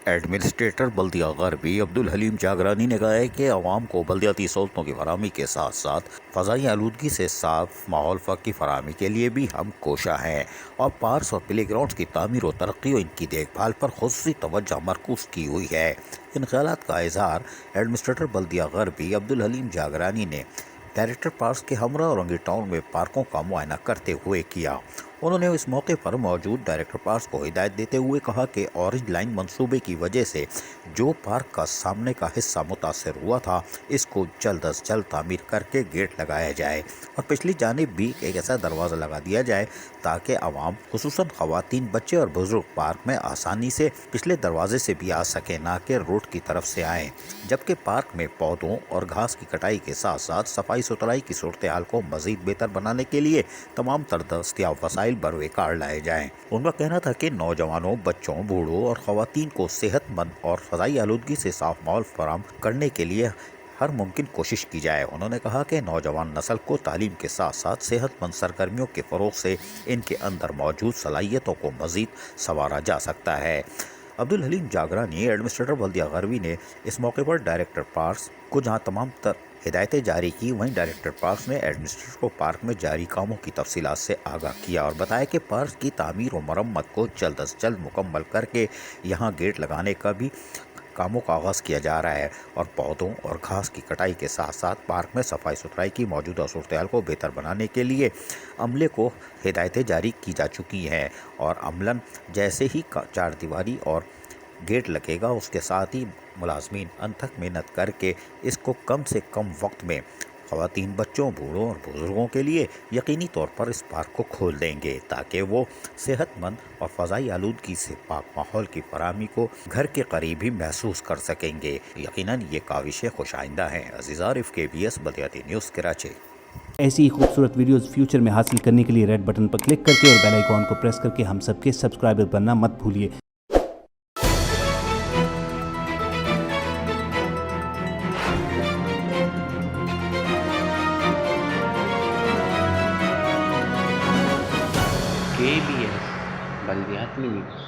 Administrator بلدیہ غربی عبدالحلیم جاگرانی نے کہا ہے کہ عوام کو بلدیاتی سہولتوں کی فراہمی کے ساتھ ساتھ فضائی آلودگی سے صاف ماحول کی فراہمی کے لیے بھی ہم کوشاں ہیں اور پارکس اور پلے گراؤنڈز کی تعمیر و ترقی و ان کی دیکھ بھال پر خصوصی توجہ مرکوز کی ہوئی ہے۔ ان خیالات کا اظہار ایڈمنسٹریٹر بلدیہ غربی عبدالحلیم جاگرانی نے ڈائریکٹر پارکس کے ہمراہ اورنگی ٹاؤن میں پارکوں کا معائنہ کرتے ہوئے کیا۔ انہوں نے اس موقع پر موجود ڈائریکٹر پارکس کو ہدایت دیتے ہوئے کہا کہ اورنج لائن منصوبے کی وجہ سے جو پارک کا سامنے کا حصہ متاثر ہوا تھا اس کو جلد از جلد تعمیر کر کے گیٹ لگایا جائے اور پچھلی جانب بھی ایک ایسا دروازہ لگا دیا جائے تاکہ عوام خصوصاً خواتین، بچے اور بزرگ پارک میں آسانی سے پچھلے دروازے سے بھی آ سکیں، نہ کہ روڈ کی طرف سے آئیں، جبکہ پارک میں پودوں اور گھاس کی کٹائی کے ساتھ ساتھ صفائی ستھرائی کی صورتحال کو مزید بہتر بنانے کے لیے تمام تر دستیاب وسائل بروئے کار لائے جائیں۔ ان کا کہنا تھا کہ نوجوانوں، بچوں، بوڑھوں اور خواتین کو صحت مند اور فضائی آلودگی سے صاف ماحول فراہم کرنے کے لیے ہر ممکن کوشش کی جائے۔ انہوں نے کہا کہ نوجوان نسل کو تعلیم کے ساتھ ساتھ صحت مند سرگرمیوں کے فروغ سے ان کے اندر موجود صلاحیتوں کو مزید سنوارا جا سکتا ہے۔ عبدالحلیم جاگرانی ایڈمنسٹریٹر بلدیہ غربی نے اس موقع پر ڈائریکٹر پارکس کو جہاں تمام تر ہدایتیں جاری کی، وہیں ڈائریکٹر پارکس نے ایڈمنسٹریٹر کو پارک میں جاری کاموں کی تفصیلات سے آگاہ کیا اور بتایا کہ پارک کی تعمیر و مرمت کو جلد از جلد مکمل کر کے یہاں گیٹ لگانے کا بھی کاموں کا آغاز کیا جا رہا ہے اور پودوں اور گھاس کی کٹائی کے ساتھ ساتھ پارک میں صفائی ستھرائی کی موجودہ صورتحال کو بہتر بنانے کے لیے عملے کو ہدایتیں جاری کی جا چکی ہیں اور عملاً جیسے ہی چار دیواری اور گیٹ لگے گا اس کے ساتھ ہی ملازمین انتھک محنت کر کے اس کو کم سے کم وقت میں خواتین، بچوں، بوڑھوں اور بزرگوں کے لیے یقینی طور پر اس پارک کو کھول دیں گے تاکہ وہ صحت مند اور فضائی آلودگی سے پاک ماحول کی فراہمی کو گھر کے قریب ہی محسوس کر سکیں گے۔ یقیناً یہ کاوشیں خوش آئندہ ہیں۔ عزیز عارف، KBS بلدیاتی نیوز، کراچی۔ ایسی ہی خوبصورت ویڈیوز فیوچر میں حاصل کرنے کے لیے ریڈ بٹن پر کلک کر کے اور بیل آئیکن کو پریس کر کے ہم سب کے سبسکرائبر بننا مت بھولیے۔ KBS بلدیاتی نیوز۔